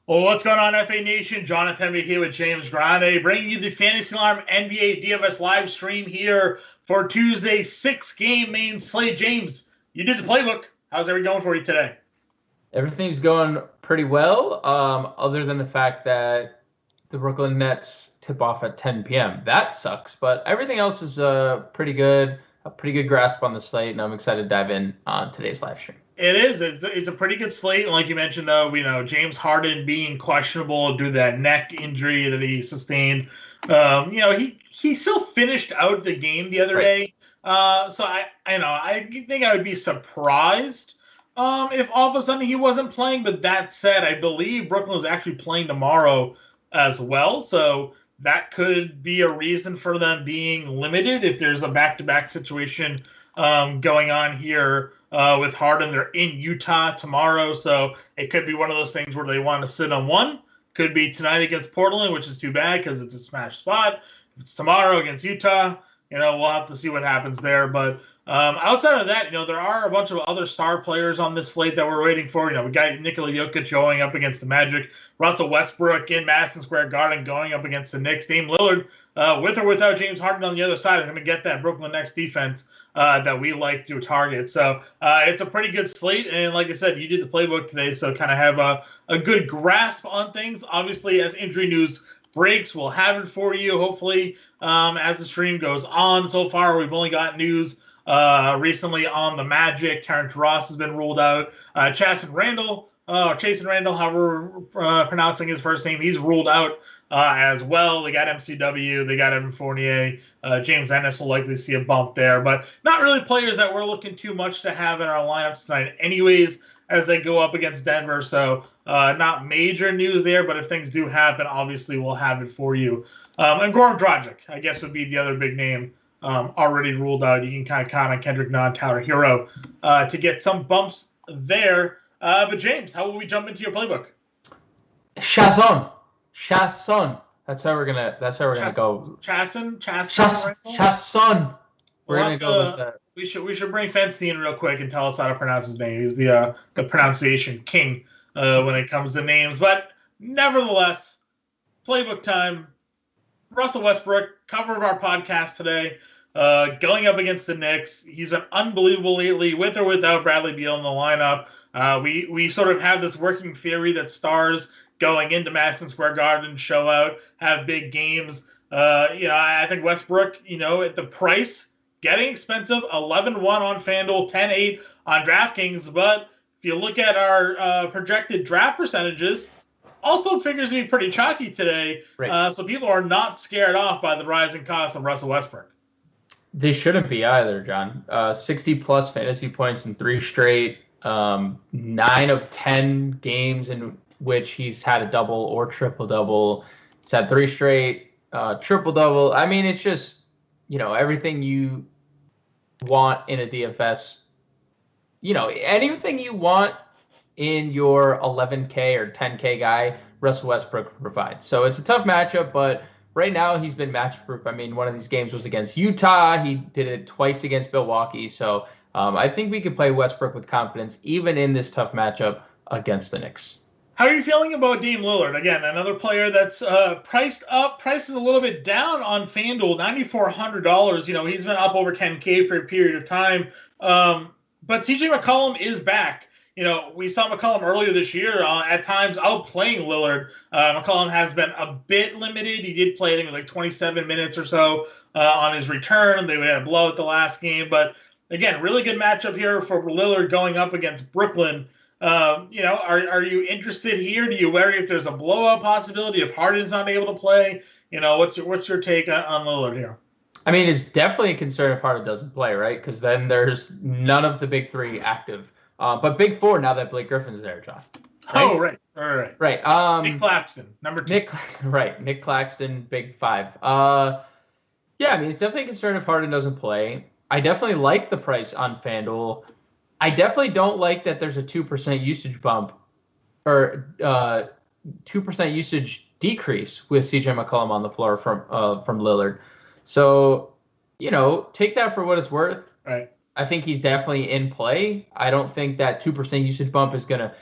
Well, what's going on, FA Nation? Jon and Impemba here with James Grande, bringing you the Fantasy Alarm NBA DFS live stream here for Tuesday, 6-game main slate. James, you did the playbook. How's everything going for you today? Everything's going pretty well, other than the fact that the Brooklyn Nets tip off at 10 p.m. That sucks, but everything else is pretty good. A pretty good grasp on the slate, and I'm excited to dive in on today's live stream. It is. It's a pretty good slate. And like you mentioned, though, James Harden being questionable due to that neck injury that he sustained. He still finished out the game the other day. So I think I would be surprised if all of a sudden he wasn't playing. But that said, I believe Brooklyn is actually playing tomorrow as well. So that could be a reason for them being limited if there's a back-to-back situation going on here with Harden. They're in Utah tomorrow, so it could be one of those things where they want to sit on one. Could be tonight against Portland, which is too bad because it's a smash spot. If it's tomorrow against Utah, we'll have to see what happens there. But outside of that, there are a bunch of other star players on this slate that we're waiting for. We got Nikola Jokic going up against the Magic, Russell Westbrook in Madison Square Garden going up against the Knicks, Dame Lillard, with or without James Harden on the other side, is going to get that Brooklyn Nets defense that we like to target. So it's a pretty good slate. And like I said, you did the playbook today, so kind of have a good grasp on things. Obviously, as injury news breaks, we'll have it for you, hopefully, as the stream goes on. So far, we've only got news recently on the Magic. Terrence Ross has been ruled out. Chasson Randle, however we're pronouncing his first name, he's ruled out as well. They got MCW, they got Evan Fournier. James Ennis will likely see a bump there, but not really players that we're looking too much to have in our lineups tonight anyways as they go up against Denver. So not major news there, but if things do happen, obviously we'll have it for you. And Goran Dragic, I guess, would be the other big name already ruled out. You can kind of count on Kendrick Nunn, Tyler Hero to get some bumps there. But James, how will we jump into your playbook? Chasson. That's how we're gonna go. Chasson. We're gonna go with that. We should bring Feinstein in real quick and tell us how to pronounce his name. He's the pronunciation king when it comes to names. But nevertheless, playbook time. Russell Westbrook, cover of our podcast today, going up against the Knicks. He's been unbelievable lately, with or without Bradley Beal in the lineup. We sort of have this working theory that stars going into Madison Square Garden show out, have big games. I think Westbrook, at the price, getting expensive, 11-1 on FanDuel, 10-8 on DraftKings. But if you look at our projected draft percentages, also figures to be pretty chalky today. Right. So people are not scared off by the rising cost of Russell Westbrook. They shouldn't be either, John. 60-plus fantasy points in 3 straight, 9 of 10 games in which he's had a double or triple-double. He's had 3 straight triple-double. I mean, it's just, everything you want in a DFS. Anything you want in your 11K or 10K guy, Russell Westbrook provides. So it's a tough matchup, but right now he's been match-proof. I mean, one of these games was against Utah. He did it twice against Milwaukee. So I think we could play Westbrook with confidence, even in this tough matchup against the Knicks. How are you feeling about Dame Lillard? Again, another player that's priced up. Price is a little bit down on FanDuel, $9,400. He's been up over 10K for a period of time. But CJ McCollum is back. We saw McCollum earlier this year at times outplaying Lillard. McCollum has been a bit limited. He did play, I think, like 27 minutes or so on his return. They had a blowout the last game. But, again, really good matchup here for Lillard going up against Brooklyn. Are you interested here? Do you worry if there's a blowout possibility if Harden's not able to play? What's your take on Lillard here? I mean, it's definitely a concern if Harden doesn't play, right? Because then there's none of the big 3 active. But big 4 now that Blake Griffin's there, John. Right? Oh, right. All right. Right. Nick Claxton, number 2. Nick Claxton, big 5. Yeah, I mean, it's definitely a concern if Harden doesn't play. I definitely like the price on FanDuel. I definitely don't like that there's a 2% usage bump or 2% usage decrease with CJ McCollum on the floor from Lillard. So, take that for what it's worth. Right. I think he's definitely in play. I don't think that 2% usage bump is going to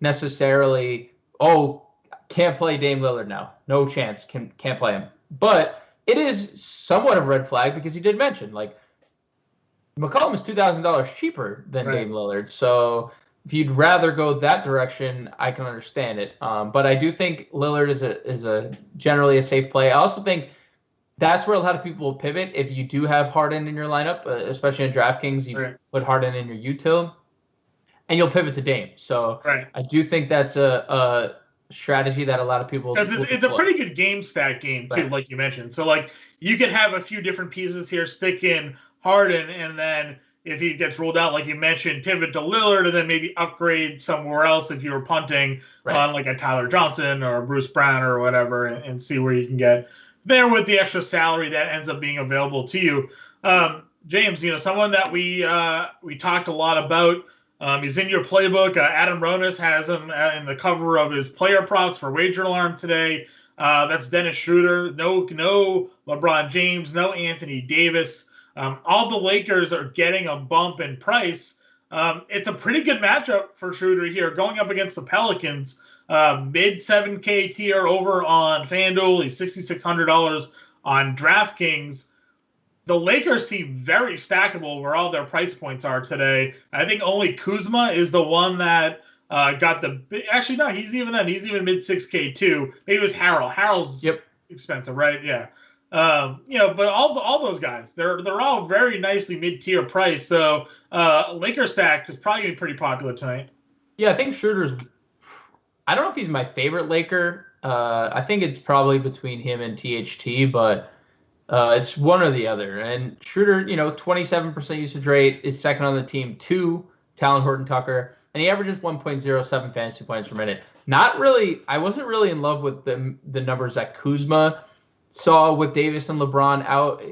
necessarily oh, can't play Dame Lillard now. No chance. Can't play him. But it is somewhat of a red flag because you did mention, like, McCollum is $2,000 cheaper than Dame Lillard. So if you'd rather go that direction, I can understand it. But I do think Lillard is a generally a safe play. I also think that's where a lot of people will pivot. If you do have Harden in your lineup, especially in DraftKings, you put Harden in your util, and you'll pivot to Dame. So I do think that's a strategy that a lot of people, because it's a pretty good game stack game too, like you mentioned. So like you could have a few different pieces here, stick in Harden, and then if he gets ruled out, like you mentioned, pivot to Lillard, and then maybe upgrade somewhere else if you were punting on like a Tyler Johnson or a Bruce Brown or whatever, and see where you can get there with the extra salary that ends up being available to you. James, someone that we talked a lot about. He's in your playbook. Adam Ronis has him in the cover of his player props for Wager Alarm today. That's Dennis Schroeder. No LeBron James. No Anthony Davis. All the Lakers are getting a bump in price. It's a pretty good matchup for Schroeder here, going up against the Pelicans. Mid 7K tier over on FanDuel. He's $6,600 on DraftKings. The Lakers seem very stackable where all their price points are today. I think only Kuzma is the one that got the – actually, no, he's even mid 6K too. Maybe it was Harrell. Harrell's expensive, right? Yeah. But all those guys, they're all very nicely mid-tier price. So Laker stack is probably going to be pretty popular tonight. Yeah, I think Schroeder's – I don't know if he's my favorite Laker. I think it's probably between him and THT, but – it's one or the other. And Schroeder, 27% usage rate, is second on the team to Talon Horton-Tucker, and he averages 1.07 fantasy points per minute. I wasn't really in love with the numbers that Kuzma saw with Davis and LeBron out.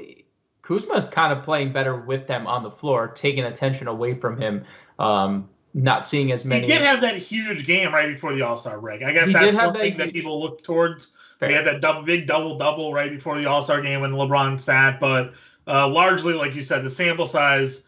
Kuzma is kind of playing better with them on the floor, taking attention away from him, not seeing as many. He did have that huge game right before the All-Star break. I guess that's one thing that people look towards. Fair. They had that big double-double right before the All-Star game when LeBron sat, but largely, like you said, the sample size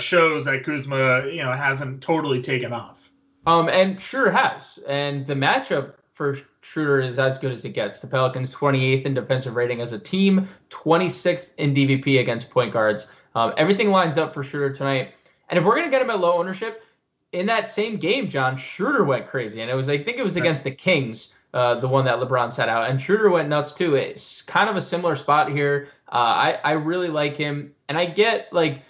shows that Kuzma, hasn't totally taken off. And Schroeder has, and the matchup for Schroeder is as good as it gets. The Pelicans 28th in defensive rating as a team, 26th in DVP against point guards. Everything lines up for Schroeder tonight, and if we're gonna get him at low ownership, in that same game, John, Schroeder went crazy, and I think it was against the Kings. The one that LeBron set out, and Schroeder went nuts too. It's kind of a similar spot here. I really like him, and I get like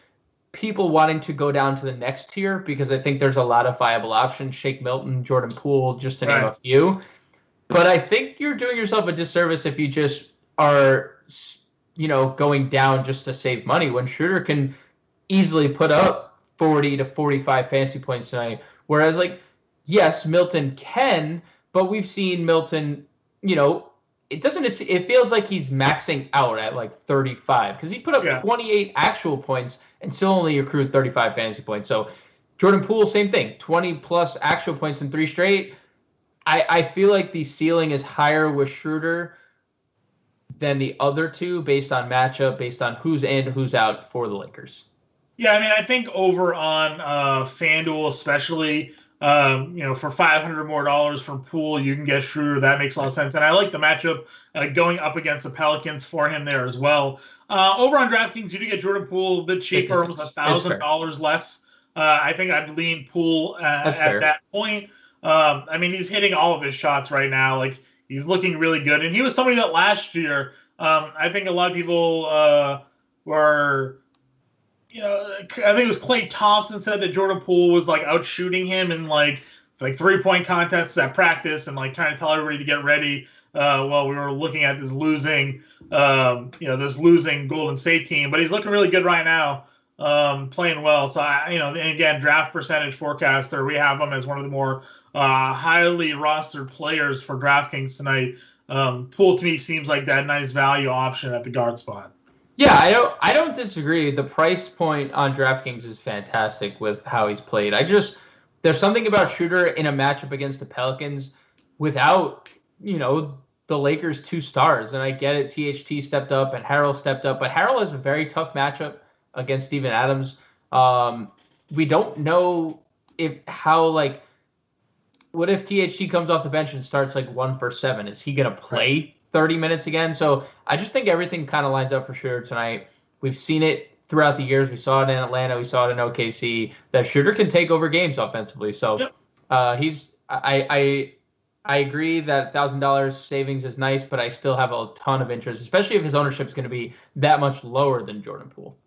people wanting to go down to the next tier because I think there's a lot of viable options. Shake Milton, Jordan Poole, just to name a few. But I think you're doing yourself a disservice if you just are, going down just to save money when Schroeder can easily put up 40 to 45 fantasy points tonight. Whereas, yes, Milton can. But we've seen Milton, it feels like he's maxing out at 35 because he put up 28 actual points and still only accrued 35 fantasy points. So Jordan Poole, same thing, 20 plus actual points in 3 straight. I feel like the ceiling is higher with Schroeder than the other two based on matchup, based on who's in, who's out for the Lakers. Yeah, I mean, I think over on FanDuel especially, for $500 more from Poole, you can get Schroeder. That makes a lot of sense. And I like the matchup going up against the Pelicans for him there as well. Over on DraftKings, you do get Jordan Poole a bit cheaper, almost $1,000 less. I think I'd lean Poole at that point. I mean, he's hitting all of his shots right now. He's looking really good. And he was somebody that last year, I think a lot of people were... I think it was Klay Thompson said that Jordan Poole was out shooting him in 3-point contests at practice and trying to tell everybody to get ready while we were looking at this losing Golden State team. But he's looking really good right now, playing well. So and again, draft percentage forecaster, we have him as one of the more highly rostered players for DraftKings tonight. Poole to me seems like that nice value option at the guard spot. Yeah, I don't disagree. The price point on DraftKings is fantastic with how he's played. There's something about Schroeder in a matchup against the Pelicans without, the Lakers' 2 stars. And I get it, THT stepped up and Harrell stepped up, but Harrell has a very tough matchup against Steven Adams. We don't know how what if THC comes off the bench and starts like 1 for 7? Is he going to play 30 minutes again? So I just think everything kind of lines up for Shooter tonight. We've seen it throughout the years. We saw it in Atlanta. We saw it in OKC. That Shooter can take over games offensively. So I agree that $1,000 savings is nice, but I still have a ton of interest, especially if his ownership is going to be that much lower than Jordan Poole.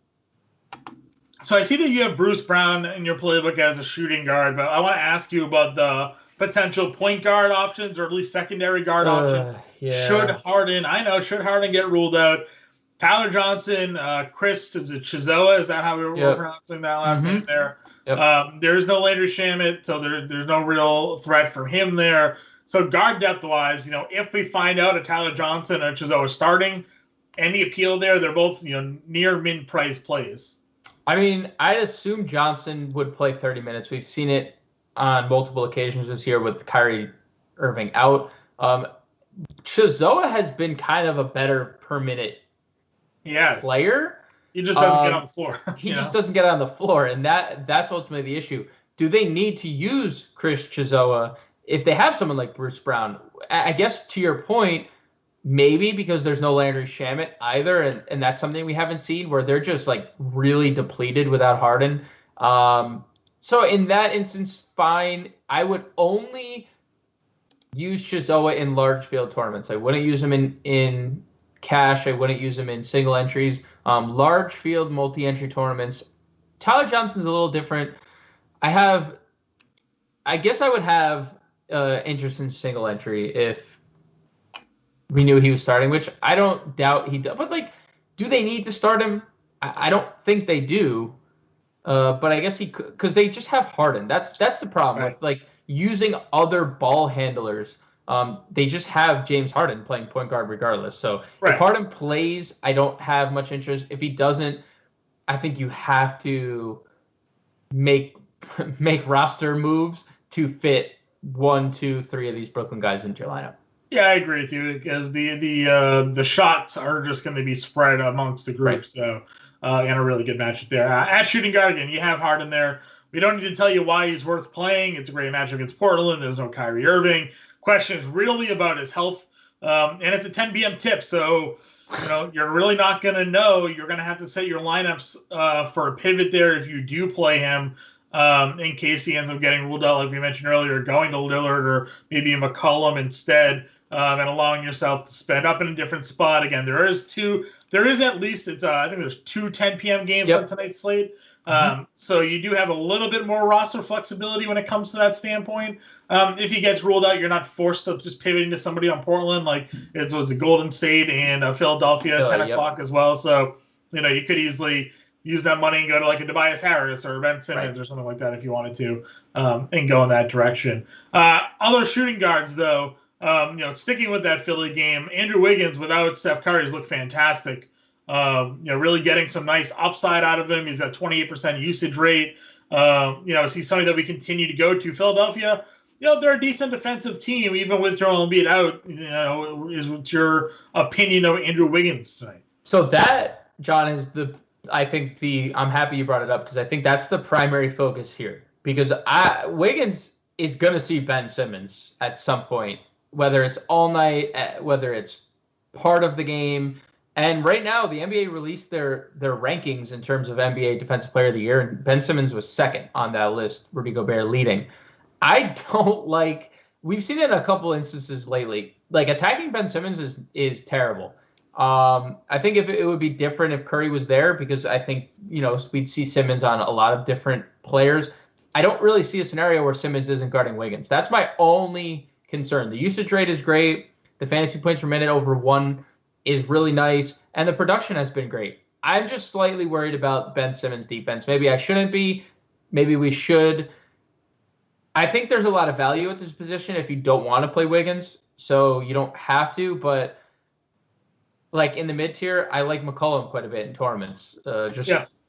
So I see that you have Bruce Brown in your playbook as a shooting guard, but I want to ask you about the potential point guard options, or at least secondary guard options. Yeah. Should Harden get ruled out? Tyler Johnson, Chris, is it Chizoa? Is that how we were pronouncing that last name there? Yep. There's no Landry Shamet, so there's no real threat from him there. So guard depth-wise, if we find out a Tyler Johnson and Chizoa starting, any appeal there? They're both, near min-price plays. I mean, I'd assume Johnson would play 30 minutes. We've seen it on multiple occasions this year with Kyrie Irving out. Chizoa has been kind of a better per-minute player. He just doesn't get on the floor. He just doesn't get on the floor, and that's ultimately the issue. Do they need to use Chris Chizoa if they have someone like Bruce Brown? I guess to your point, maybe because there's no Landry Shamet either, and that's something we haven't seen where they're just like really depleted without Harden. So in that instance, fine. I would only use Chizoa in large field tournaments. I wouldn't use him in cash. I wouldn't use him in single entries. Large field multi-entry tournaments. Tyler Johnson's a little different. I guess I would have interest in single entry if we knew he was starting, which I don't doubt he does. But do they need to start him? I don't think they do. But I guess he could, because they just have Harden. That's the problem with using other ball handlers. They just have James Harden playing point guard regardless. So if Harden plays, I don't have much interest. If he doesn't, I think you have to make roster moves to fit 1, 2, 3 of these Brooklyn guys into your lineup. Yeah, I agree with you because the shots are just going to be spread amongst the group. Right. So and a really good matchup there. At shooting guard, again, you have Harden there. We don't need to tell you why he's worth playing. It's a great matchup against Portland. There's no Kyrie Irving. Question is really about his health. And it's a 10 p.m. tip, so you're really not going to know. You're going to have to set your lineups for a pivot there if you do play him. In case he ends up getting ruled out, like we mentioned earlier, going to Lillard or maybe a McCollum instead, and allowing yourself to spend up in a different spot. Again, there is at least, I think there's 2 10 p.m. games on tonight's slate. So you do have a little bit more roster flexibility when it comes to that standpoint. If he gets ruled out, you're not forced to just pivot into somebody on Portland. It's a Golden State and Philadelphia at 10 o'clock as well. So, you could easily use that money and go to a Tobias Harris or Ben Simmons or something like that if you wanted to, and go in that direction. Other shooting guards, though, sticking with that Philly game, Andrew Wiggins without Steph Curry has looked fantastic. Really getting some nice upside out of him. He's at 28% usage rate. Is he something that we continue to go to? Philadelphia, they're a decent defensive team, even with Joel Embiid out. What's your opinion of Andrew Wiggins tonight? So that, John, is I'm happy you brought it up because I think that's the primary focus here. Because Wiggins is going to see Ben Simmons at some point, whether it's all night, whether it's part of the game. And right now, the NBA released their rankings in terms of NBA Defensive Player of the Year, and Ben Simmons was second on that list, Rudy Gobert leading. I don't we've seen it in a couple instances lately. Attacking Ben Simmons is terrible. I think if it would be different if Curry was there, because I think, we'd see Simmons on a lot of different players. I don't really see a scenario where Simmons isn't guarding Wiggins. That's my only concern. The usage rate is great. The fantasy points per minute over 1 is really nice, and the production has been great. I'm just slightly worried about Ben Simmons' defense. Maybe I shouldn't be. Maybe we should. I think there's a lot of value at this position if you don't want to play Wiggins, so you don't have to. But in the mid-tier, I like McCollum quite a bit in tournaments.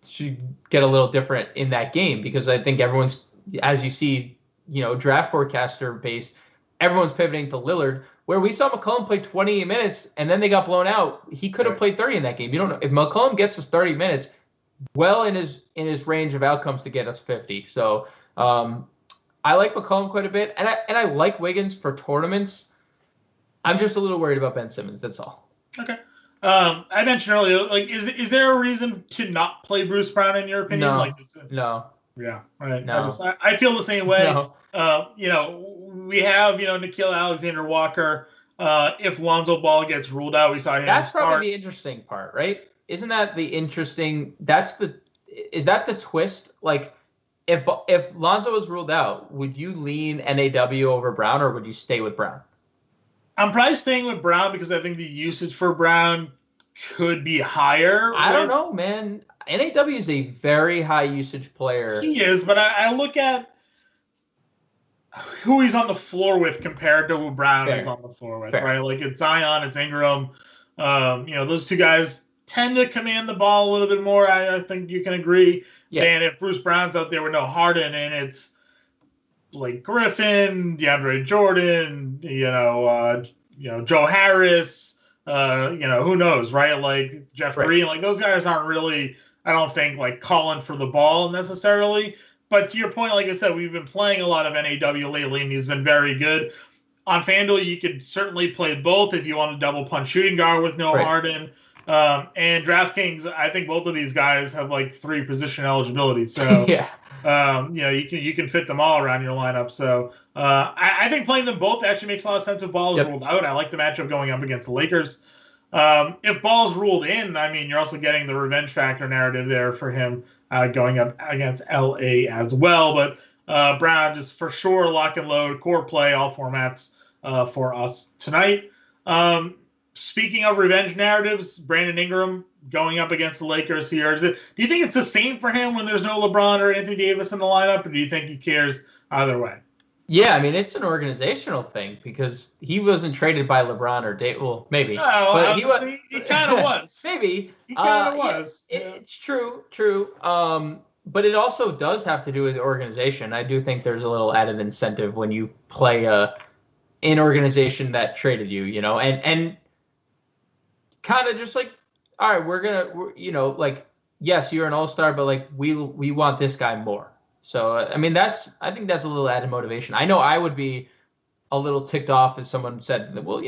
Should get a little different in that game because I think everyone's, as you see, draft forecaster based, everyone's pivoting to Lillard. Where we saw McCollum play 20 minutes and then they got blown out, he could have played 30 in that game. You don't know if McCollum gets us 30 minutes, well in his range of outcomes to get us 50. So I like McCollum quite a bit, and I like Wiggins for tournaments. I'm just a little worried about Ben Simmons. That's all. Okay. I mentioned earlier, like, is there a reason to not play Bruce Brown in your opinion? No. Like, No. Yeah. Right. No. I feel the same way. No. We have Nickeil Alexander-Walker. If Lonzo Ball gets ruled out, we saw him. That's probably the interesting part, right? Isn't that the interesting? Is that the twist? Like, if Lonzo is ruled out, would you lean NAW over Brown, or would you stay with Brown? I'm probably staying with Brown because I think the usage for Brown could be higher. I don't know, man. NAW is a very high usage player. He is, but I look at who he's on the floor with compared to who Brown is on the floor with, right? Like, it's Zion, it's Ingram. Those two guys tend to command the ball a little bit more. I think you can agree. Yeah. And if Bruce Brown's out there with no Harden, and it's Blake Griffin, DeAndre Jordan, Joe Harris, who knows, right? Like Jeff Green, like those guys aren't really, I don't think, like calling for the ball necessarily. But to your point, like I said, we've been playing a lot of NAW lately, and he's been very good. On FanDuel, you could certainly play both if you want to double punch shooting guard with no Harden. And DraftKings, I think both of these guys have like 3 position eligibility. So yeah. You can fit them all around your lineup. So I think playing them both actually makes a lot of sense if Ball is ruled out. I like the matchup going up against the Lakers. If Ball's ruled in, I mean, you're also getting the revenge factor narrative there for him going up against LA as well. But Brown just for sure lock and load, core play, all formats for us tonight. Speaking of revenge narratives, Brandon Ingram going up against the Lakers here. Do you think it's the same for him when there's no LeBron or Anthony Davis in the lineup, or do you think he cares either way? Yeah, I mean, it's an organizational thing because he wasn't traded by LeBron or Davis. Well, maybe. Oh, but he kind of was. Maybe. He kind of was. Yeah, it's true. But it also does have to do with organization. I do think there's a little added incentive when you play an organization that traded you, and kind of just like, all right, yes, you're an all-star, but like we want this guy more. So I mean, I think that's a little added motivation. I know I would be a little ticked off if someone said, well,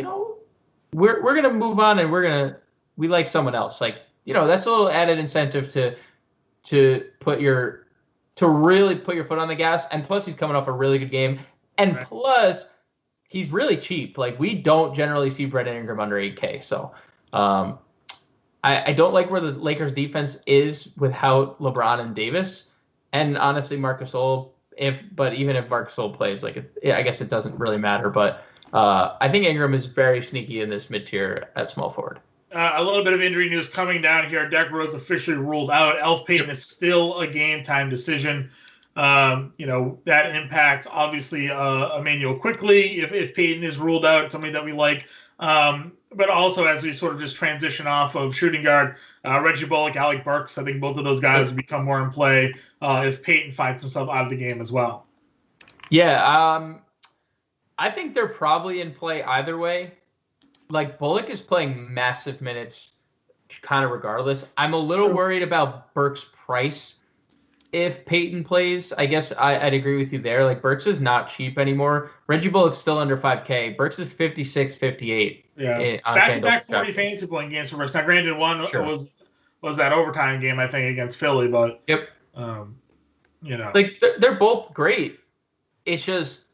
we're gonna move on and we like someone else. Like, that's a little added incentive to really put your foot on the gas. And plus, he's coming off a really good game, and plus, he's really cheap. Like, we don't generally see Brandon Ingram under 8K. So. I don't like where the Lakers defense is without LeBron and Davis, and honestly, Marc Gasol. Even if Marc Gasol plays, I guess it doesn't really matter. But I think Ingram is very sneaky in this mid tier at small forward. A little bit of injury news coming down here. Derrick Rose officially ruled out. Elf Payton is still a game time decision. That impacts obviously Emmanuel Quickly if Payton is ruled out, somebody that we like. But also, as we sort of just transition off of shooting guard, Reggie Bullock, Alec Burks, I think both of those guys will become more in play if Payton finds himself out of the game as well. Yeah, I think they're probably in play either way. Like, Bullock is playing massive minutes kind of regardless. I'm a little worried about Burks' price if Payton plays. I guess I'd agree with you there. Like, Burks is not cheap anymore. Reggie Bullock's still under 5K. Burks is 56, 58. Yeah, back-to-back 40 fantasy point games for Burks. Now, granted, one was that overtime game, I think, against Philly, but like they're both great. It's just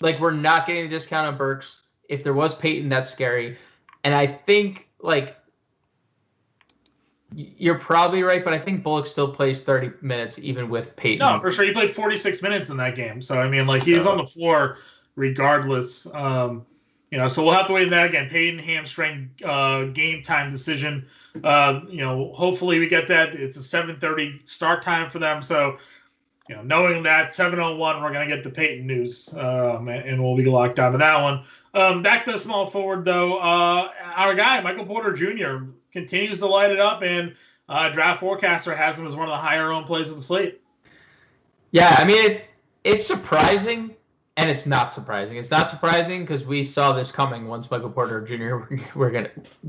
like we're not getting a discount on Burks. If there was Payton, that's scary. And I think like you're probably right, but I think Bullock still plays 30 minutes even with Payton. No, for sure. He played 46 minutes in that game. So, I mean, like, he's on the floor regardless. So we'll have to wait on that again. Payton hamstring game time decision. Hopefully we get that. It's a 7:30 start time for them. So, knowing that 7:01, we're going to get the Payton news, and we'll be locked down to that one. Back to the small forward, though. Our guy, Michael Porter Jr., continues to light it up, and Draft Forecaster has him as one of the higher-owned plays of the slate. Yeah, I mean, it's surprising, and it's not surprising. It's not surprising because we saw this coming once Michael Porter Jr.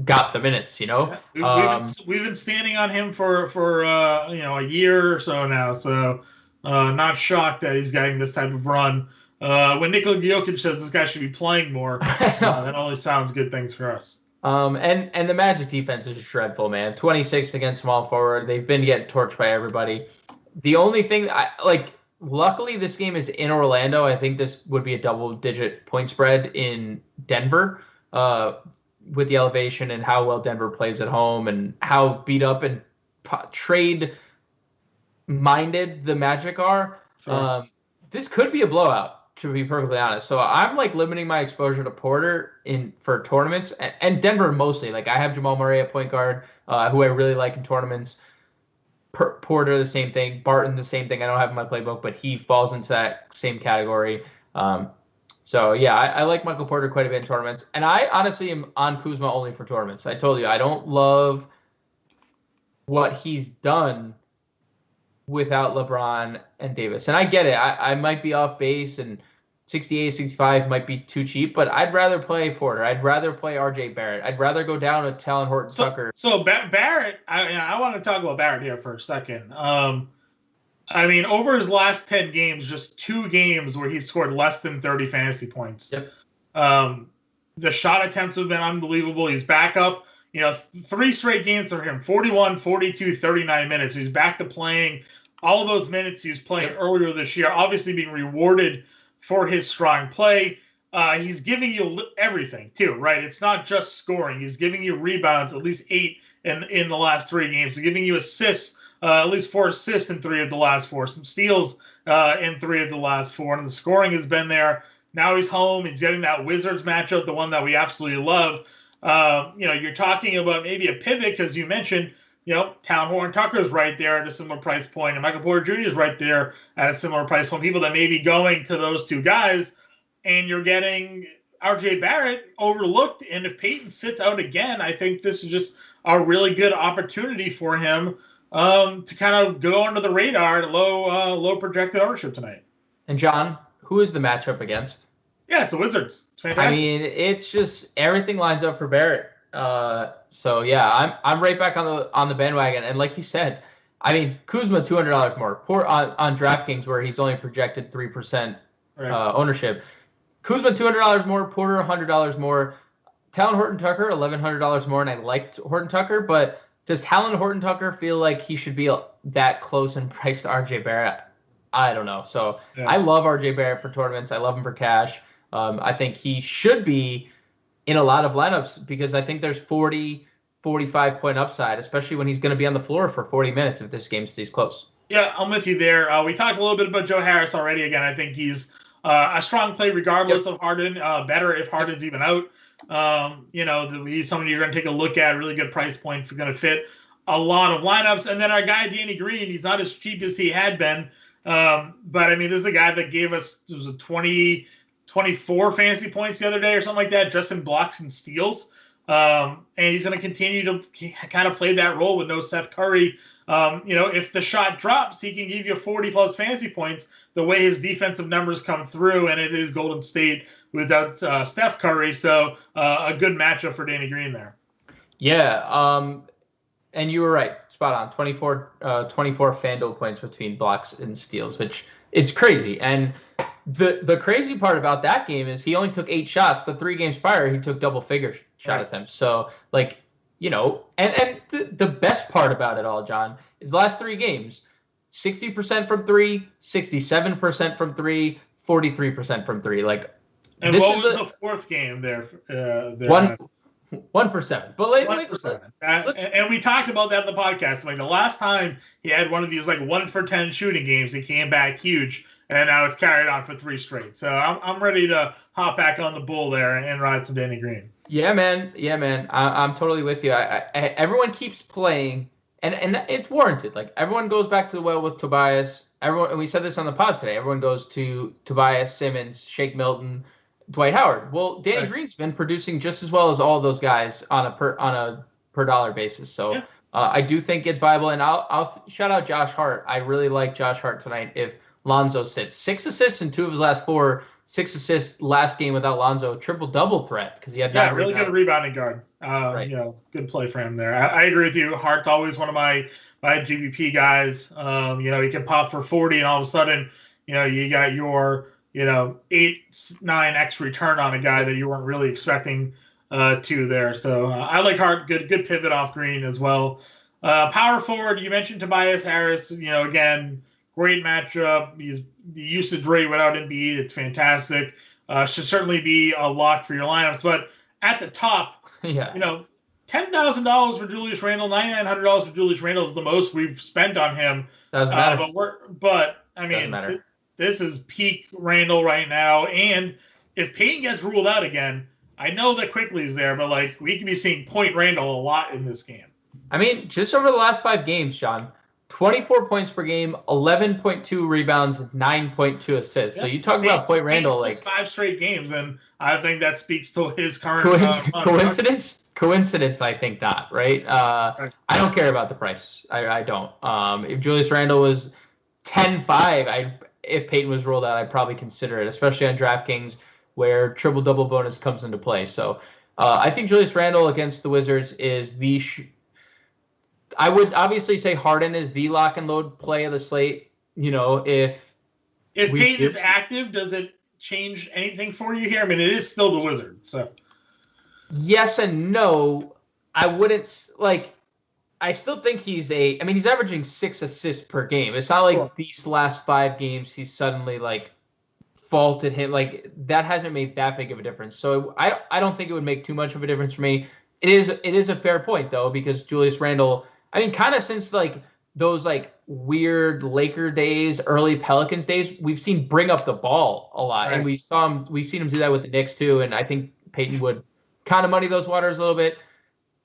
got the minutes, Yeah, we've been standing on him for a year or so now, so Not shocked that he's getting this type of run. When Nikola Jokic says this guy should be playing more, that only sounds good things for us. And the Magic defense is dreadful, man. 26th against small forward. They've been getting torched by everybody. The only thing luckily this game is in Orlando. I think this would be a double-digit point spread in Denver, with the elevation and how well Denver plays at home and how beat up and trade-minded the Magic are. Sure. This could be a blowout, to be perfectly honest. So I'm limiting my exposure to Porter for tournaments and Denver mostly. I have Jamal Murray at point guard, who I really like in tournaments. Porter, the same thing. Barton, the same thing. I don't have in my playbook, but he falls into that same category. So, yeah, I like Michael Porter quite a bit in tournaments. And I honestly am on Kuzma only for tournaments. I told you, I don't love what he's done without LeBron and Davis. And I get it. I might be off base, and 68, 65 might be too cheap, but I'd rather play Porter. I'd rather play RJ Barrett. I'd rather go down to Talon Horton-Tucker. So Barrett, I want to talk about Barrett here for a second. Over his last 10 games, just 2 games where he scored less than 30 fantasy points. Yep. The shot attempts have been unbelievable. He's back up. 3 straight games for him, 41, 42, 39 minutes. He's back to playing all those minutes he was playing earlier this year, obviously being rewarded for his strong play. He's giving you everything, too, right? It's not just scoring. He's giving you rebounds, at least 8 in the last 3 games. He's giving you assists, at least 4 assists in 3 of the last 4, some steals in 3 of the last 4, and the scoring has been there. Now he's home. He's getting that Wizards matchup, the one that we absolutely love. You're talking about maybe a pivot because you mentioned, Talon Horton-Tucker is right there at a similar price point, and Michael Porter Jr. is right there at a similar price point. People that may be going to those 2 guys, and you're getting RJ Barrett overlooked. And if Peyton sits out again, I think this is just a really good opportunity for him to kind of go under the radar at low projected ownership tonight. And John, who is the matchup against? Yeah, it's the Wizards. It's fantastic. It's just everything lines up for Barrett. So yeah, I'm right back on the bandwagon. And like you said, Kuzma $200 more. On DraftKings where he's only projected 3% ownership. Kuzma $200 more. Porter $100 more. Talon Horton-Tucker $1,100 more. And I liked Horton-Tucker, but does Talon Horton-Tucker feel like he should be that close in price to RJ Barrett? I don't know. So yeah. I love RJ Barrett for tournaments. I love him for cash. I think he should be in a lot of lineups because I think there's 40, 45 point upside, especially when he's going to be on the floor for 40 minutes if this game stays close. Yeah, I'm with you there. We talked a little bit about Joe Harris already. Again, I think he's a strong play regardless of Harden. Better if Harden's even out. He's somebody you're going to take a look at. Really good price point for going to fit a lot of lineups. And then our guy, Danny Green, he's not as cheap as he had been. But this is a guy that gave us, it was a 24 fantasy points the other day or something like that, just in blocks and steals. And he's going to continue to kind of play that role with no Seth Curry. If the shot drops, he can give you 40-plus fantasy points the way his defensive numbers come through, and it is Golden State without Steph Curry. So a good matchup for Danny Green there. Yeah, and you were right. Spot on. 24 FanDuel points between blocks and steals, which is crazy. And the crazy part about that game is he only took 8 shots. The 3 games prior, he took double-figure shot attempts. So, and the best part about it all, John, is the last 3 games, 60% from 3, 67% from 3, 43% from 3. And what was the 4th game there? 1%. But 1%. And we talked about that in the podcast. The last time he had one of these 1 for 10 shooting games, he came back huge. And now it's carried on for 3 straight. So I'm ready to hop back on the bull there and ride some Danny Green. Yeah, man. I'm totally with you. Everyone keeps playing, and it's warranted. Everyone goes back to the well with Tobias. And we said this on the pod today. Everyone goes to Tobias, Simmons, Shake Milton, Dwight Howard. Well, Danny Green's been producing just as well as all those guys on a per dollar basis. So yeah. I do think it's viable. And I'll shout out Josh Hart. I really like Josh Hart tonight. If Lonzo sits 6 assists in 2 of his last 4 6 assists last game without Lonzo, triple-double threat because he had really good rebounding guard. Right. Good play for him there. I agree with you. Hart's always one of my GBP guys. He can pop for 40 and all of a sudden, you got your 8-9x return on a guy that you weren't really expecting to there. So I like Hart. Good pivot off Green as well. Power forward, you mentioned Tobias Harris. Again, great matchup. The usage rate without Embiid, it's fantastic. Should certainly be a lock for your lineups. But at the top, $10,000 for Julius Randle, $9,900 for Julius Randle is the most we've spent on him. Doesn't matter. This is peak Randle right now. And if Payton gets ruled out again, I know that Quickly's there, but we could be seeing point Randle a lot in this game. I mean, just over the last 5 games, John, 24 points per game, 11.2 rebounds, 9.2 assists. Yeah. So you talk about point Randle, 5 straight games, and I think that speaks to his current coincidence. Coincidence, I think not. Right? I don't care about the price. I don't. If Julius Randle was 10-5, if Payton was rolled out, I'd probably consider it, especially on DraftKings where triple-double bonus comes into play. So I think Julius Randle against the Wizards is I would obviously say Harden is the lock and load play of the slate. If Payton is active, does it change anything for you here? I mean, it is still the Wizards, so. Yes and no. I wouldn't I still think he's averaging 6 assists per game. It's not like these last 5 games he's suddenly faulted him. That hasn't made that big of a difference. So I don't think it would make too much of a difference for me. It is a fair point though, because Julius Randle, kind of since those weird Laker days, early Pelicans days, we've seen bring up the ball a lot. Right. And we've seen him do that with the Knicks too. And I think Payton would kind of muddy those waters a little bit.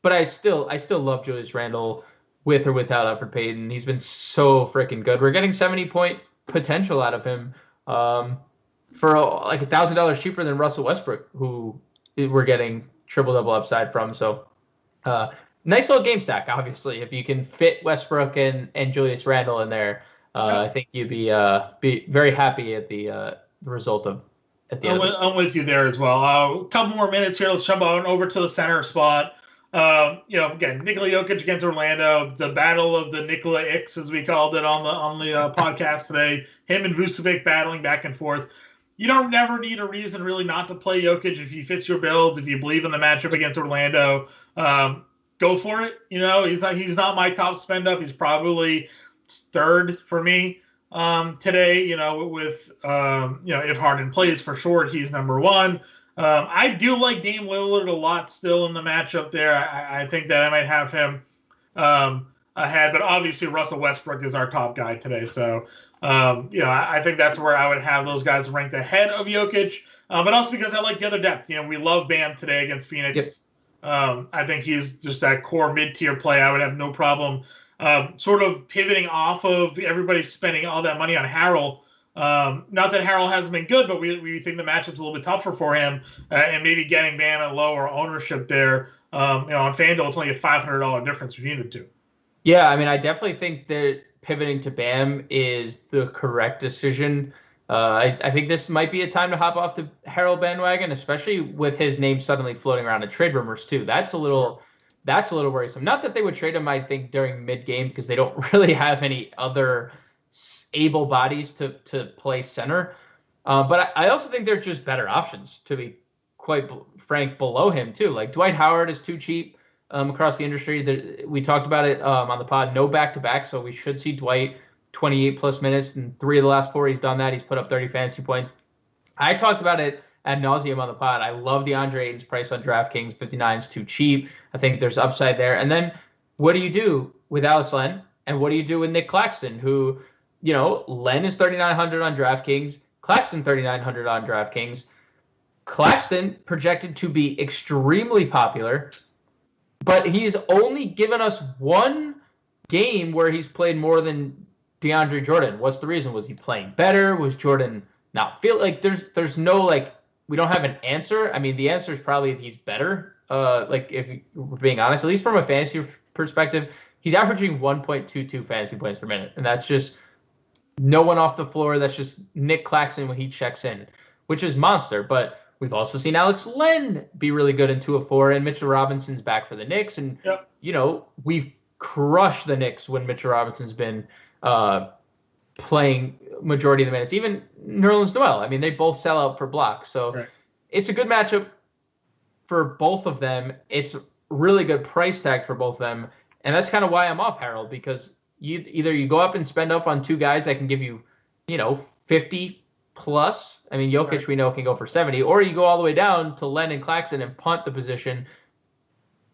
But I still love Julius Randle with or without Alfred Payton. He's been so freaking good. We're getting 70-point potential out of him for $1,000 cheaper than Russell Westbrook, who we're getting triple-double upside from. So nice little game stack, obviously. If you can fit Westbrook and Julius Randle in there, I think you'd be very happy at the result of at the end. I'm with you there as well. A couple more minutes here. Let's jump on over to the center spot. Again, Nikola Jokic against Orlando, the battle of the Nikola Icks, as we called it on the podcast today. Him and Vucevic battling back and forth. You don't never need a reason really not to play Jokic if he fits your builds. If you believe in the matchup against Orlando, go for it. He's not my top spend up. He's probably third for me today. If Harden plays for sure, he's number 1. I do like Dame Lillard a lot still in the matchup there. I think that I might have him ahead, but obviously Russell Westbrook is our top guy today. So, I think that's where I would have those guys ranked ahead of Jokic, but also because I like the other depth. We love Bam today against Phoenix. Yes. I think he's just that core mid-tier play. I would have no problem sort of pivoting off of everybody spending all that money on Harrell. Not that Harrell hasn't been good, but we think the matchup's a little bit tougher for him, and maybe getting Bam at lower ownership there. On FanDuel, it's only a $500 difference between the two. Yeah, I definitely think that pivoting to Bam is the correct decision. I think this might be a time to hop off the Harrell bandwagon, especially with his name suddenly floating around in trade rumors too. That's a little worrisome. Not that they would trade him, I think, during mid-game because they don't really have any other able bodies to play center. But I also think they're just better options, to be quite frank, below him too. Dwight Howard is too cheap across the industry. We talked about it on the pod. No back-to-back, so we should see Dwight 28-plus minutes. In 3 of the last 4, he's done that. He's put up 30 fantasy points. I talked about it ad nauseum on the pod. I love DeAndre Ayton's price on DraftKings. 59 is too cheap. I think there's upside there. And then what do you do with Alex Len? And what do you do with Nick Claxton, who – Len is 3,900 on DraftKings. Claxton 3,900 on DraftKings. Claxton projected to be extremely popular, but he's only given us 1 game where he's played more than DeAndre Jordan. What's the reason? Was he playing better? Was Jordan not feel there's no we don't have an answer. The answer is probably he's better. If we're being honest, at least from a fantasy perspective, he's averaging 1.22 fantasy points per minute, and that's just no one off the floor. That's just Nick Claxton when he checks in. which is monster. But we've also seen Alex Len be really good in 2 of 4, and Mitchell Robinson's back for the Knicks. And, we've crushed the Knicks when Mitchell Robinson's been playing majority of the minutes. Even Nerlens Noel. I mean, they both sell out for blocks. So it's a good matchup for both of them. It's really good price tag for both of them. And that's kind of why I'm off Harold, because you go up and spend up on 2 guys that can give you, 50 plus. I mean, Jokic, we know, can go for 70, or you go all the way down to Len and Claxton and punt the position.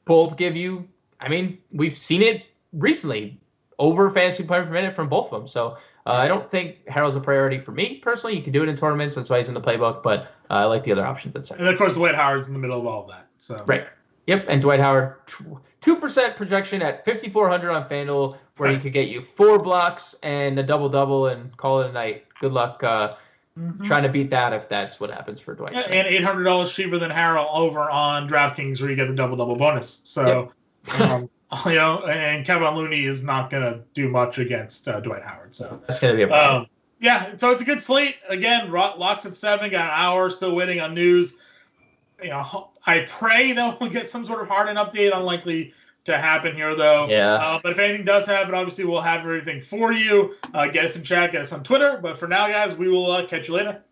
Both give you, I mean, we've seen it recently, over fantasy point per minute from both of them. So I don't think Harold's a priority for me personally. You can do it in tournaments. That's why he's in the playbook, but I like the other options. And of course, Dwight Howard's in the middle of all of that. So right. Yep, and Dwight Howard, 2% projection at 5,400 on FanDuel, where he could get you 4 blocks and a double-double and call it a night. Good luck trying to beat that if that's what happens for Dwight. Yeah, and $800 cheaper than Harold over on DraftKings, where you get the double-double bonus. So, and Kevin Looney is not going to do much against Dwight Howard. So that's going to be a problem. So it's a good slate. Again, locks at 7, got an hour, still waiting on news. I pray that we'll get some sort of Harden update. Unlikely to happen here, though. Yeah. But if anything does happen, obviously we'll have everything for you. Get us in chat, get us on Twitter. But for now, guys, we will catch you later.